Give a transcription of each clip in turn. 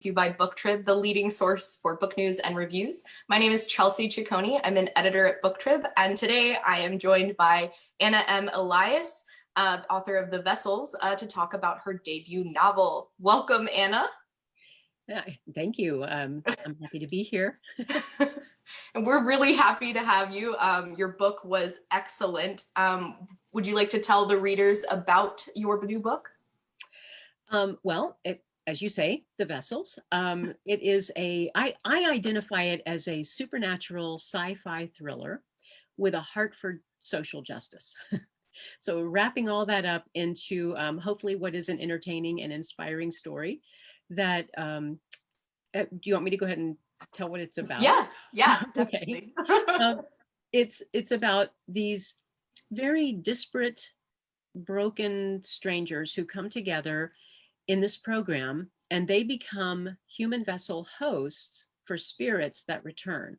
to you by Booktrib, the leading source for book news and reviews. My name is Chelsea Ciccone. I'm an editor at Booktrib, and today I am joined by Anna M. Elias, author of The Vessels, to talk about her debut novel. Welcome, Anna. Thank you. I'm happy to be here. And we're really happy to have you. Your book was excellent. Would you like to tell the readers about your new book? As you say, The Vessels. It is I identify it as a supernatural sci-fi thriller with a heart for social justice. So wrapping all that up into hopefully what is an entertaining and inspiring story that, do you want me to go ahead and tell what it's about? Yeah, definitely. It's about these very disparate, broken strangers who come together in this program, and they become human vessel hosts for spirits that return.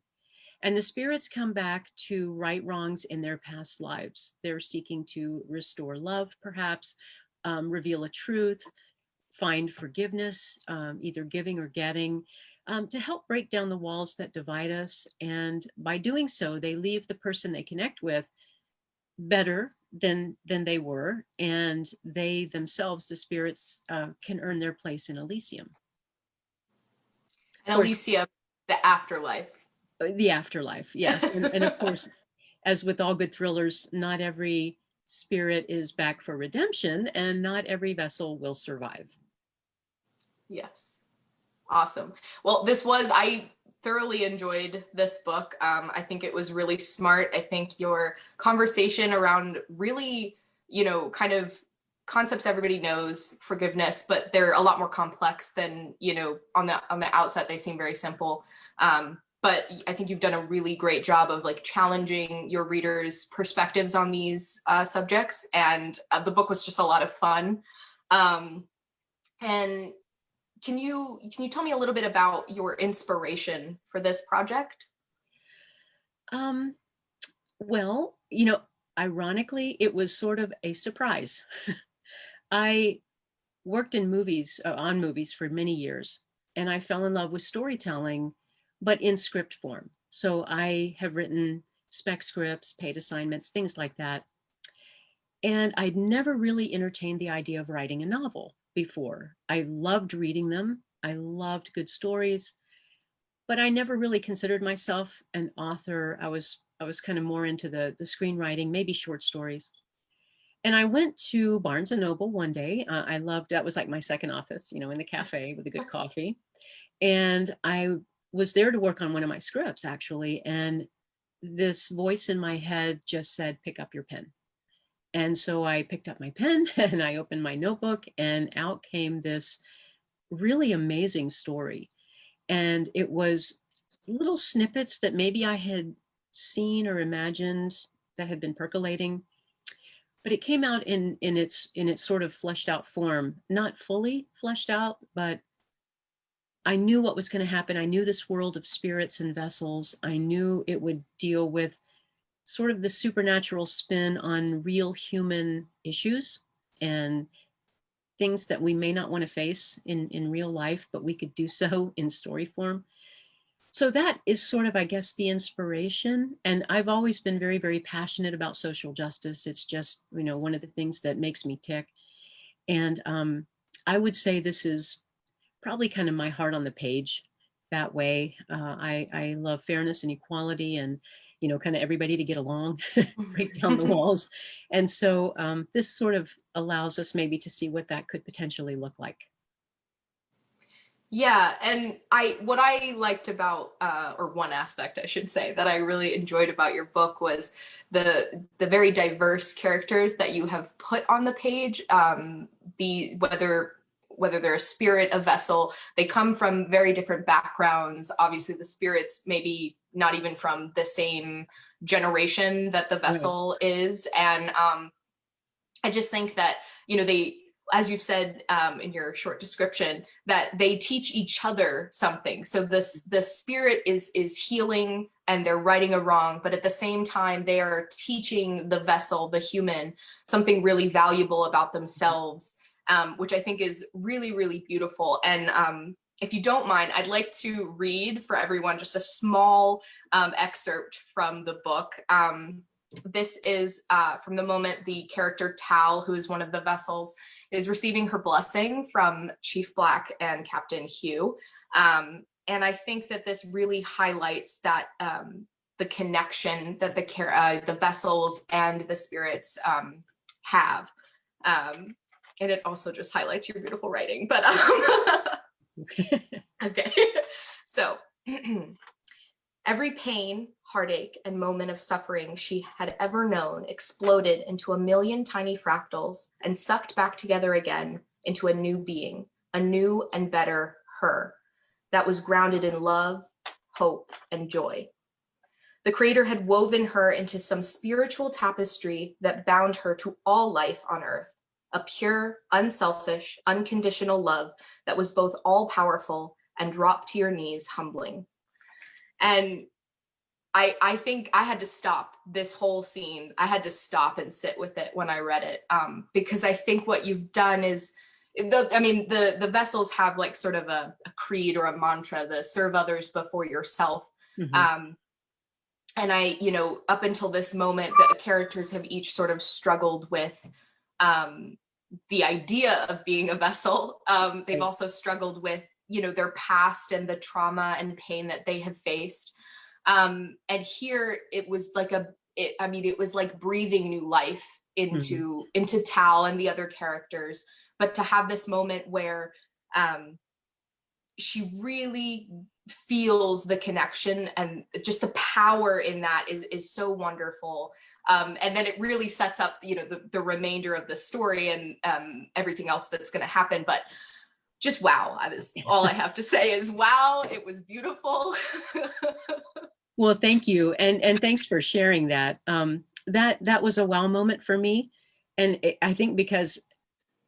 And the spirits come back to right wrongs in their past lives. They're seeking to restore love, perhaps, reveal a truth, find forgiveness, either giving or getting, to help break down the walls that divide us. And by doing so, they leave the person they connect with better than they were, and they themselves, the spirits, can earn their place in Elysium. And Elysium, the afterlife. The afterlife, yes. And of course, as with all good thrillers, not every spirit is back for redemption, and not every vessel will survive. Yes. Awesome. Well, I thoroughly enjoyed this book. I think it was really smart. I think your conversation around really, kind of concepts everybody knows, forgiveness, but they're a lot more complex than, on the outset, they seem very simple. But I think you've done a really great job of challenging your readers' perspectives on these subjects. And the book was just a lot of fun. And can you tell me a little bit about your inspiration for this project? Well, ironically, it was sort of a surprise. I worked in movies, on movies for many years, and I fell in love with storytelling, but in script form. So I have written spec scripts, paid assignments, things like that. And I'd never really entertained the idea of writing a novel before. I loved reading them. I loved good stories, but I never really considered myself an author. I was kind of more into the screenwriting, maybe short stories. And I went to Barnes and Noble one day. I loved, that was like my second office, in the cafe with a good coffee. And I was there to work on one of my scripts, actually. And this voice in my head just said, pick up your pen. And so I picked up my pen and I opened my notebook, and out came this really amazing story. And it was little snippets that maybe I had seen or imagined that had been percolating, but it came out in its sort of fleshed out form, not fully fleshed out, but I knew what was going to happen. I knew this world of spirits and vessels. I knew it would deal with sort of the supernatural spin on real human issues and things that we may not want to face in real life, but we could do so in story form. So that is sort of, I guess, the inspiration. And I've always been very, very passionate about social justice. It's just, one of the things that makes me tick. And I would say this is probably kind of my heart on the page that way. I love fairness and equality, and kind of everybody to get along, break down the walls. And so this sort of allows us maybe to see what that could potentially look like. Yeah, and what I liked about, or one aspect I should say, that I really enjoyed about your book was the very diverse characters that you have put on the page. Whether they're a spirit, a vessel, they come from very different backgrounds. Obviously, the spirits maybe not even from the same generation that the vessel is, and I just think that they, as you've said in your short description, that they teach each other something. So the spirit is healing and they're righting a wrong, but at the same time, they are teaching the vessel, the human, something really valuable about themselves, which I think is really, really beautiful. And if you don't mind, I'd like to read for everyone just a small excerpt from the book. This is from the moment the character Tal, who is one of the vessels, is receiving her blessing from Chief Black and Captain Hugh. And I think that this really highlights that the connection that the vessels and the spirits have. And it also just highlights your beautiful writing, but okay. So every pain, heartache, and moment of suffering she had ever known exploded into a million tiny fractals and sucked back together again into a new being, a new and better her that was grounded in love, hope, and joy. The Creator had woven her into some spiritual tapestry that bound her to all life on earth, a pure, unselfish, unconditional love that was both all-powerful and drop to your knees humbling. And I think I had to stop this whole scene. I had to stop and sit with it when I read it, because I think what you've done is, the vessels have like sort of a creed or a mantra, the serve others before yourself. Mm-hmm. And up until this moment, the characters have each sort of struggled with the idea of being a vessel. They've also struggled with, their past and the trauma and pain that they have faced. And here it was like it was like breathing new life into Tal and the other characters. But to have this moment where she really feels the connection and just the power in that is so wonderful. And then it really sets up, the remainder of the story and everything else that's going to happen. But just wow, that's all I have to say is wow, it was beautiful. Well, thank you. And thanks for sharing that. That was a wow moment for me. And I think because,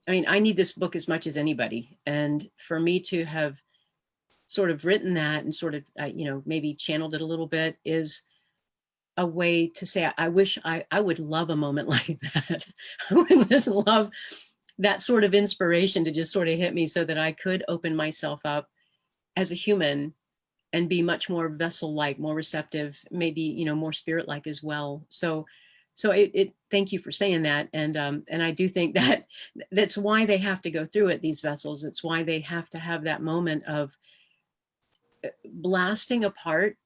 I need this book as much as anybody. And for me to have sort of written that and sort of, maybe channeled it a little bit is a way to say, I wish I would love a moment like that. I would just love that sort of inspiration to just sort of hit me so that I could open myself up as a human and be much more vessel-like, more receptive, maybe, more spirit-like as well. So it thank you for saying that. And I do think that that's why they have to go through it, these vessels. It's why they have to have that moment of blasting apart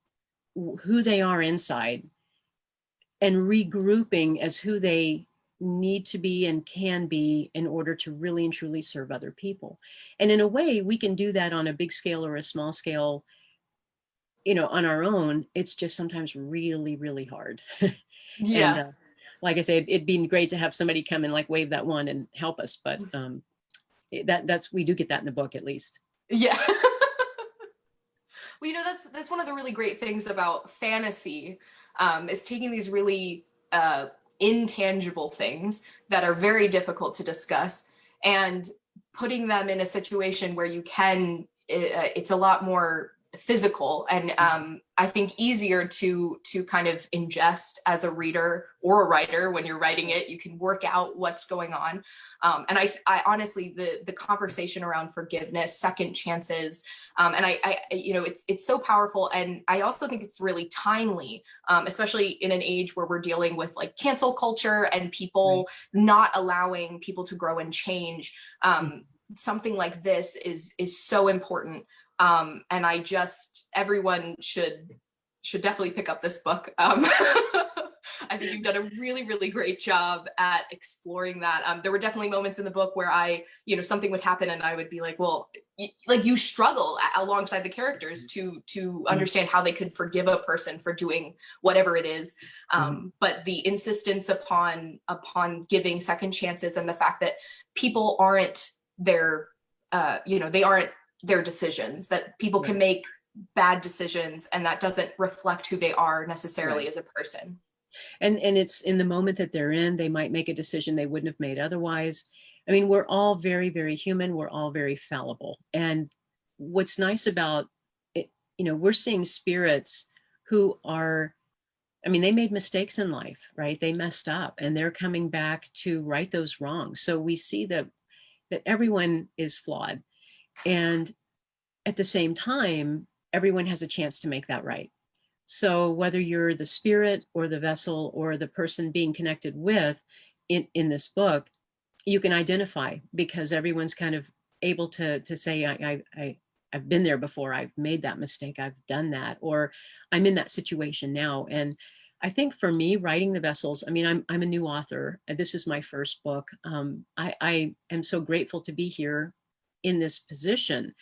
who they are inside and regrouping as who they need to be and can be in order to really and truly serve other people. And in a way, we can do that on a big scale or a small scale, on our own. It's just sometimes really, really hard. Yeah. And like I said, it'd be great to have somebody come and like wave that wand and help us. But that's we do get that in the book, at least. Yeah. Well, that's one of the really great things about fantasy, is taking these really intangible things that are very difficult to discuss and putting them in a situation where you can, it's a lot more physical and I think easier to kind of ingest as a reader or a writer. When you're writing it, you can work out what's going on. And I honestly, the conversation around forgiveness, second chances, and I it's so powerful. And I also think it's really timely, especially in an age where we're dealing with like cancel culture and people not allowing people to grow and change. Something like this is so important. And everyone should definitely pick up this book. I think you've done a really, really great job at exploring that. There were definitely moments in the book where something would happen and I would be like, well, you struggle alongside the characters to understand how they could forgive a person for doing whatever it is. But the insistence upon giving second chances and the fact that people aren't they aren't their decisions, that people can make bad decisions and that doesn't reflect who they are necessarily as a person. And it's in the moment that they're in, they might make a decision they wouldn't have made otherwise. We're all very, very human. We're all very fallible. And what's nice about it, we're seeing spirits who are, they made mistakes in life, right? They messed up and they're coming back to right those wrongs. So we see that everyone is flawed. And at the same time, everyone has a chance to make that right. So whether you're the spirit or the vessel or the person being connected with in this book, you can identify, because everyone's kind of able to say, I've been there before, I've made that mistake, I've done that, or I'm in that situation now. And I think for me, writing the vessels, I mean, I'm a new author, and this is my first book. I am so grateful to be here in this position.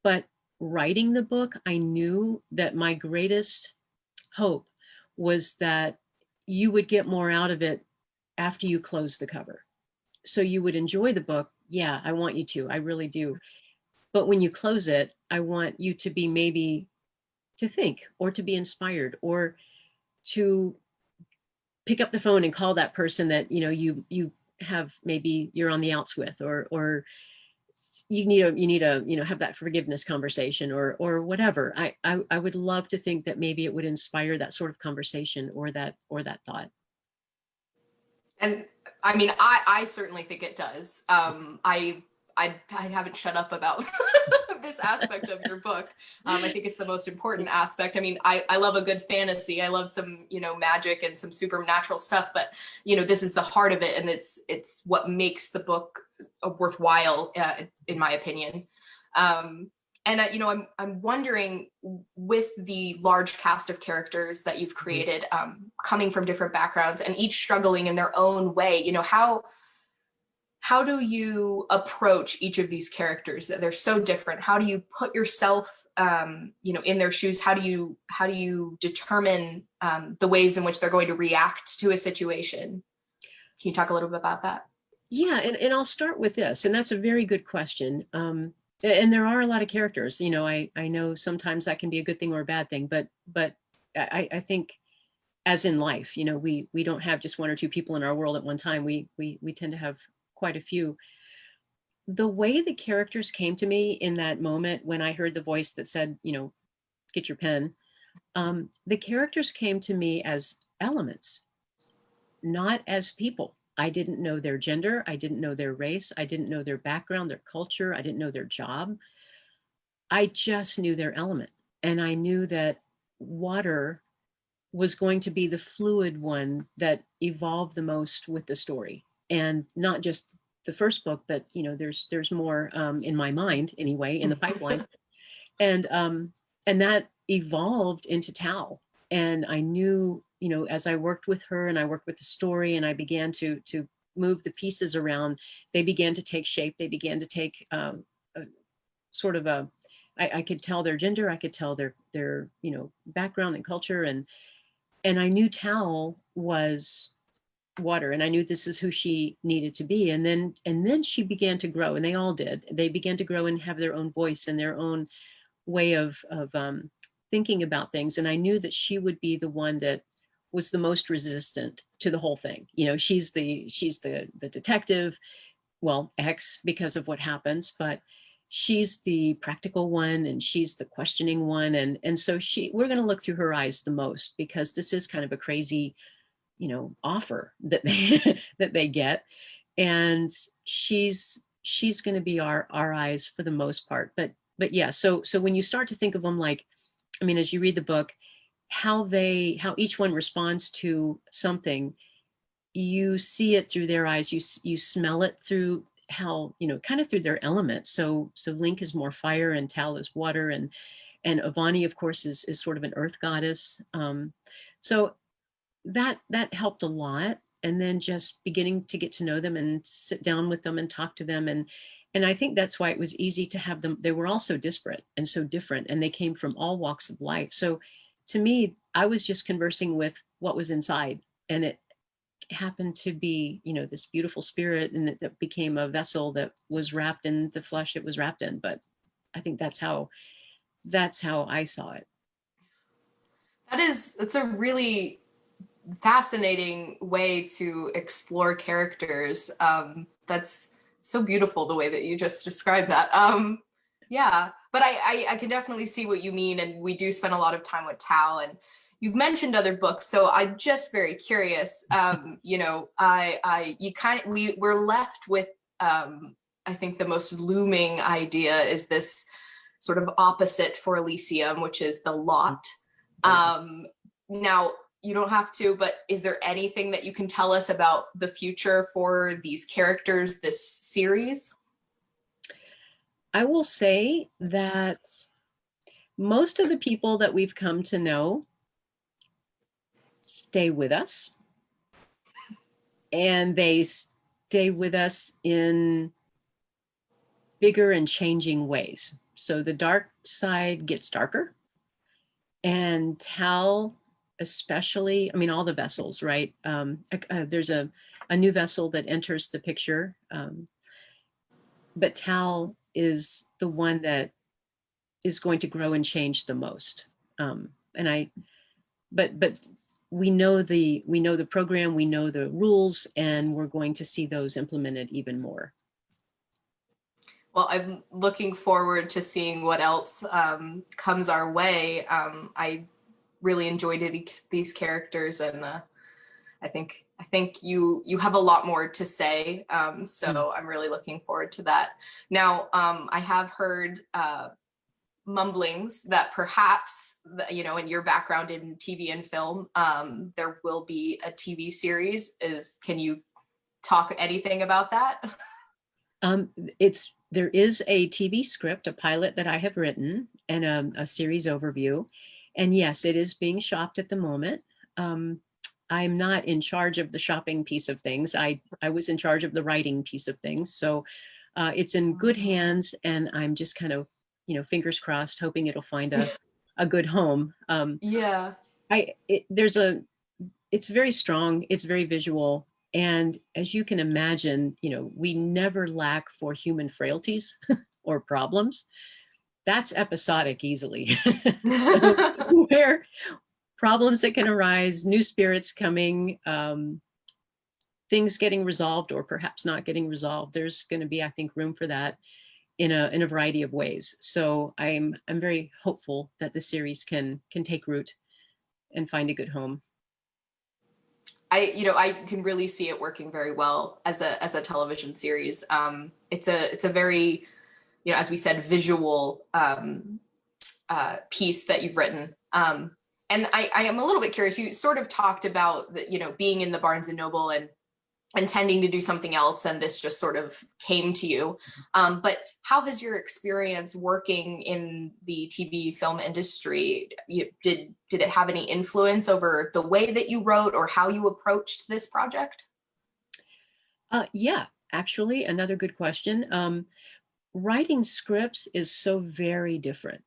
But writing the book, I knew that my greatest hope was that you would get more out of it after you close the cover. So you would enjoy the book. Yeah, I want you to. I really do. But when you close it, I want you to be maybe to think, or to be inspired, or to pick up the phone and call that person that you have, maybe you're on the outs with, or you need a have that forgiveness conversation, or whatever. I would love to think that maybe it would inspire that sort of conversation, or that thought. And I mean, I certainly think it does. I haven't shut up about this aspect of your book. I think it's the most important aspect. I mean, I love a good fantasy. I love some, magic and some supernatural stuff, but this is the heart of it, and it's what makes the book worthwhile, in my opinion. And I'm wondering, with the large cast of characters that you've created, coming from different backgrounds and each struggling in their own way, how do you approach each of these characters? They're so different. How do you put yourself, in their shoes? How do you determine the ways in which they're going to react to a situation? Can you talk a little bit about that? Yeah, and I'll start with this, and that's a very good question. And there are a lot of characters. I know sometimes that can be a good thing or a bad thing, but I think, as in life, we don't have just one or two people in our world at one time. We tend to have quite a few. The way the characters came to me in that moment when I heard the voice that said, get your pen, the characters came to me as elements, not as people. I didn't know their gender. I didn't know their race. I didn't know their background, their culture. I didn't know their job. I just knew their element. And I knew that water was going to be the fluid one that evolved the most with the story. And not just the first book, but there's more, in my mind anyway, in the pipeline. And that evolved into Tal. And I knew, as I worked with her and I worked with the story and I began to move the pieces around, they began to take shape. They began to take a sort of I could tell their gender, I could tell their background and culture, and I knew Tal was water, and I knew this is who she needed to be. And then she began to grow, and they all did. They began to grow and have their own voice and their own way of thinking about things. And I knew that she would be the one that was the most resistant to the whole thing. She's the detective, well, ex, because of what happens, but she's the practical one and she's the questioning one. And so we're going to look through her eyes the most, because this is kind of a crazy, offer that they that they get. And she's going to be our eyes for the most part. But yeah, so when you start to think of them, like, I mean, as you read the book, how each one responds to something, you see it through their eyes. You smell it through how, kind of through their element. So Link is more fire and Tal is water, and Avani, of course, is sort of an earth goddess. So that helped a lot. And then just beginning to get to know them and sit down with them and talk to them. And I think that's why it was easy to have them. They were all so disparate and so different, and they came from all walks of life. So to me, I was just conversing with what was inside, and it happened to be, this beautiful spirit, and that became a vessel that was wrapped in the flesh it was wrapped in. But I think that's how I saw it. That's a really fascinating way to explore characters. That's so beautiful, the way that you just described that. Yeah, but I can definitely see what you mean, and we do spend a lot of time with Tal, and you've mentioned other books, so I'm just very curious. We're left with, I think the most looming idea is this sort of opposite for Elysium, which is the lot. Now, you don't have to, but is there anything that you can tell us about the future for these characters, this series? I will say that most of the people that we've come to know stay with us, and they stay with us in bigger and changing ways. So the dark side gets darker, and Tal, especially, I mean, all the vessels, right? There's a new vessel that enters the picture, but Tal is the one that is going to grow and change the most. But we know the program, we know the rules, and we're going to see those implemented even more. Well, I'm looking forward to seeing what else comes our way. I really enjoyed these characters, and I think you have a lot more to say. So I'm really looking forward to that. Now, I have heard mumblings that perhaps, you know, in your background in TV and film, there will be a TV series. Can you talk anything about that? There is a TV script, a pilot that I have written, and a series overview. And yes, it is being shopped at the moment. I'm not in charge of the shopping piece of things. I was in charge of the writing piece of things. So it's in good hands, and I'm just kind of, you know, fingers crossed, hoping it'll find a good home. Yeah. It's very strong. It's very visual. And as you can imagine, you know, we never lack for human frailties or problems. That's episodic easily. So where problems that can arise, new spirits coming, things getting resolved or perhaps not getting resolved, there's going to be, I think, room for that in a variety of ways. So I'm very hopeful that the series can take root and find a good home. I can really see it working very well as a television series. It's a very, you know, as we said, visual piece that you've written. And I am a little bit curious. You sort of talked about the, you know, being in the Barnes and Noble and intending to do something else, and this just sort of came to you. But how has your experience working in the TV film industry, did it have any influence over the way that you wrote or how you approached this project? Yeah, actually, another good question. Writing scripts is so very different.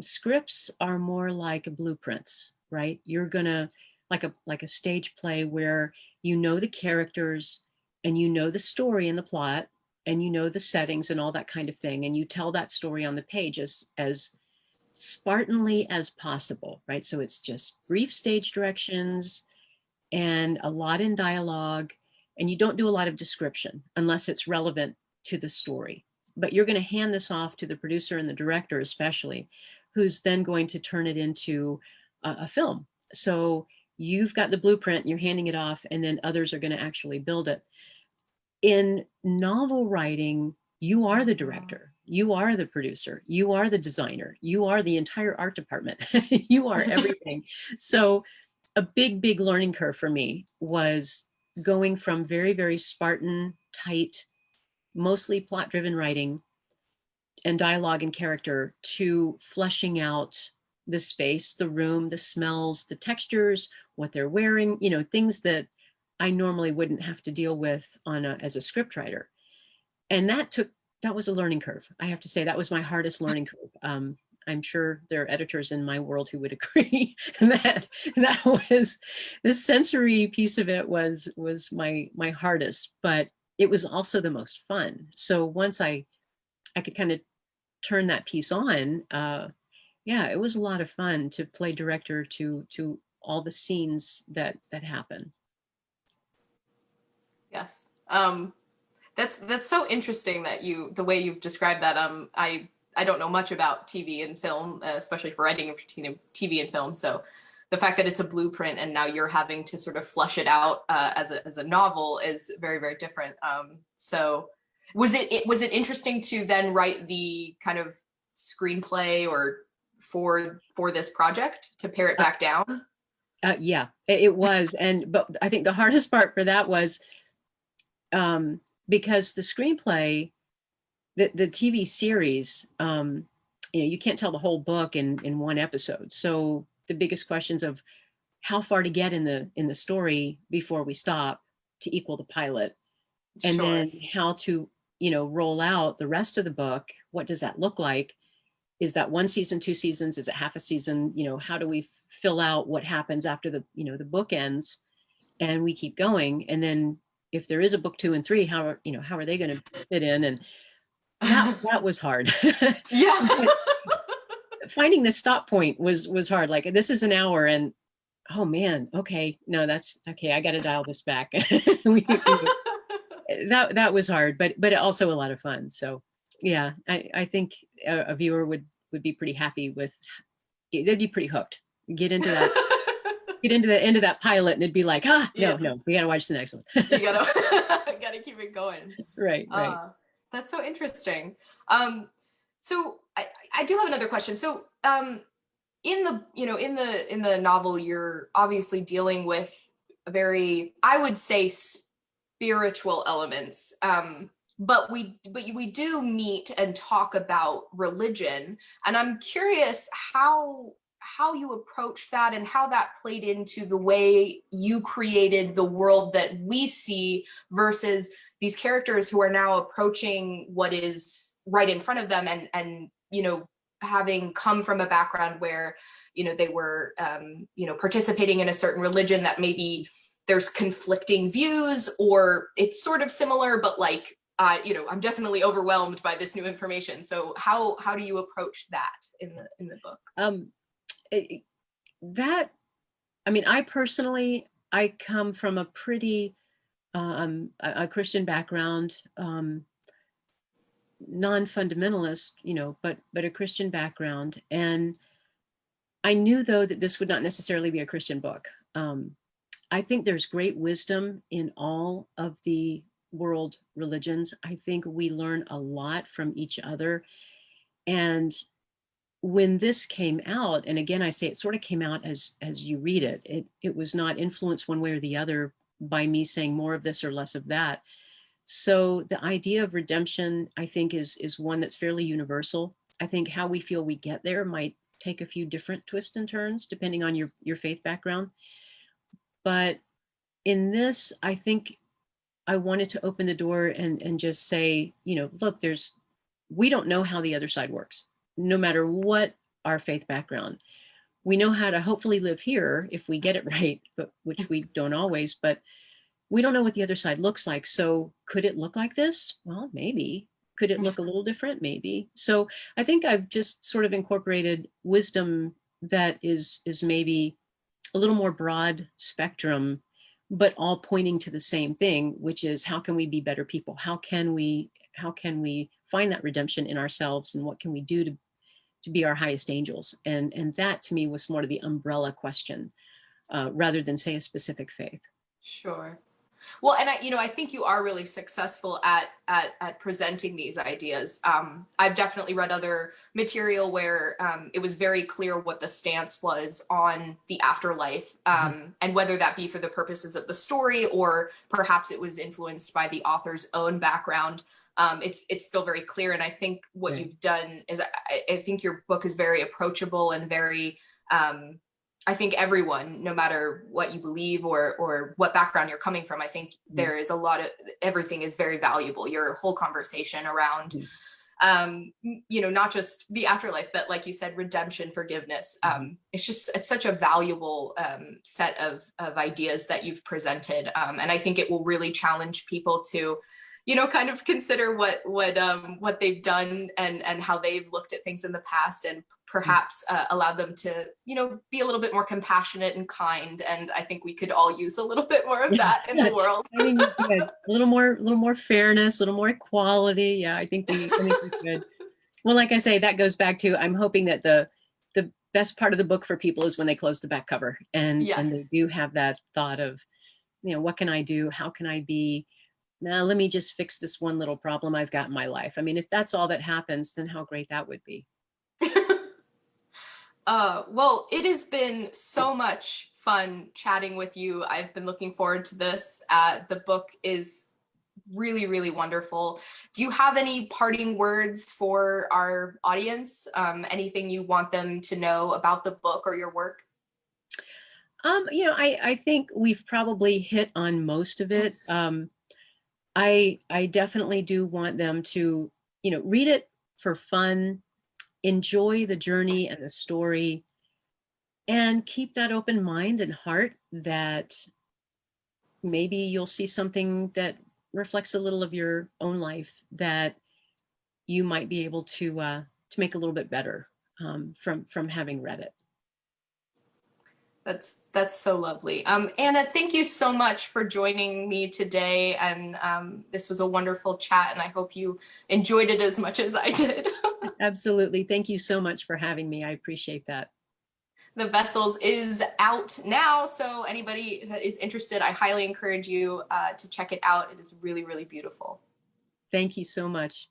Scripts are more like blueprints, right? You're gonna like a stage play where you know the characters and you know the story and the plot and you know the settings and all that kind of thing, and you tell that story on the page as spartanly as possible, right? So it's just brief stage directions and a lot in dialogue, and you don't do a lot of description unless it's relevant to the story. But you're going to hand this off to the producer and the director especially, who's then going to turn it into a film. So you've got the blueprint, you're handing it off, and then others are going to actually build it. In novel writing, you are the director, you are the producer, you are the designer, you are the entire art department, you are everything. So a big learning curve for me was going from very, very Spartan, tight, mostly plot-driven writing and dialogue and character to fleshing out the space, the room, the smells, the textures, what they're wearing, you know, things that I normally wouldn't have to deal with as a scriptwriter. And that was a learning curve. I have to say that was my hardest learning curve. I'm sure there are editors in my world who would agree that was the sensory piece of it was my hardest, but it was also the most fun. So once I could kind of turn that piece on, yeah, it was a lot of fun to play director to all the scenes that happen. Yes. That's so interesting that the way you've described that. I don't know much about TV and film, especially for writing for TV and film. So the fact that it's a blueprint and now you're having to sort of flush it out as a novel is very, very different. So was it interesting to then write the kind of screenplay or for this project to pare it back down? Yeah, it was. But I think the hardest part for that was because the screenplay, the TV series, you can't tell the whole book in one episode. So the biggest questions of how far to get in the story before we stop to equal the pilot, and Sure. then how to roll out the rest of the book. What does that look like? Is that one season, 2 seasons? Is it half a season? How do we fill out what happens after the book ends and we keep going? And then if there is a book 2 and 3, how are they going to fit in? And that was hard. Yeah. Finding the stop point was hard. Like, this is an hour and oh man, okay, no, that's okay. I got to dial this back. That was hard, but also a lot of fun. So yeah, I think a viewer would be pretty happy with. They'd be pretty hooked. Get into the end of that pilot, and it'd be like, Yeah. no, we got to watch the next one. You gotta keep it going. Right. That's so interesting. So I do have another question. So in the novel, you're obviously dealing with a very, I would say, spiritual elements. But we do meet and talk about religion, and I'm curious how you approached that and how that played into the way you created the world that we see versus these characters who are now approaching what is right in front of them, and having come from a background where they were participating in a certain religion that maybe there's conflicting views, or it's sort of similar, but like I'm definitely overwhelmed by this new information. So how do you approach that in the book? I personally, I come from a pretty a Christian background, non-fundamentalist, but a Christian background. And I knew though that this would not necessarily be a Christian book. I think there's great wisdom in all of the world religions. I think we learn a lot from each other. And when this came out, and again, I say it sort of came out as you read it, it was not influenced one way or the other by me saying more of this or less of that. So the idea of redemption, I think, is one that's fairly universal. I think how we feel we get there might take a few different twists and turns depending on your faith background. But in this, I think I wanted to open the door and just say, look, we don't know how the other side works, no matter what our faith background. We know how to hopefully live here if we get it right, but which we don't always, but we don't know what the other side looks like. So could it look like this? Well, maybe. Could it look a little different? Maybe. So I think I've just sort of incorporated wisdom that is maybe a little more broad spectrum, but all pointing to the same thing, which is how can we be better people? How can we find that redemption in ourselves, and what can we do to be our highest angels? And that to me was more of the umbrella question, rather than say a specific faith. Sure. Well, and I think you are really successful at presenting these ideas. I've definitely read other material where it was very clear what the stance was on the afterlife, and whether that be for the purposes of the story or perhaps it was influenced by the author's own background. It's still very clear, and I think what you've done is I think your book is very approachable and very. I think everyone, no matter what you believe or what background you're coming from, I think there is everything is very valuable. Your whole conversation around, not just the afterlife, but like you said, redemption, forgiveness. It's such a valuable set of ideas that you've presented. And I think it will really challenge people to, kind of consider what they've done and how they've looked at things in the past, and perhaps allow them to, be a little bit more compassionate and kind. And I think we could all use a little bit more of that in the world. I think a little more fairness, a little more equality. Yeah, I think we could. Well, like I say, that goes back to, I'm hoping that the best part of the book for people is when they close the back cover and they do have that thought of, what can I do? How can I be? Now, let me just fix this one little problem I've got in my life. I mean, if that's all that happens, then how great that would be. Well, it has been so much fun chatting with you. I've been looking forward to this. The book is really, really wonderful. Do you have any parting words for our audience? Anything you want them to know about the book or your work? I think we've probably hit on most of it. I definitely do want them to, read it for fun, enjoy the journey and the story, and keep that open mind and heart that maybe you'll see something that reflects a little of your own life that you might be able to make a little bit better from having read it. That's so lovely. Anna, thank you so much for joining me today. And this was a wonderful chat, and I hope you enjoyed it as much as I did. Absolutely. Thank you so much for having me. I appreciate that. The Vessels is out now, so anybody that is interested, I highly encourage you to check it out. It is really, really beautiful. Thank you so much.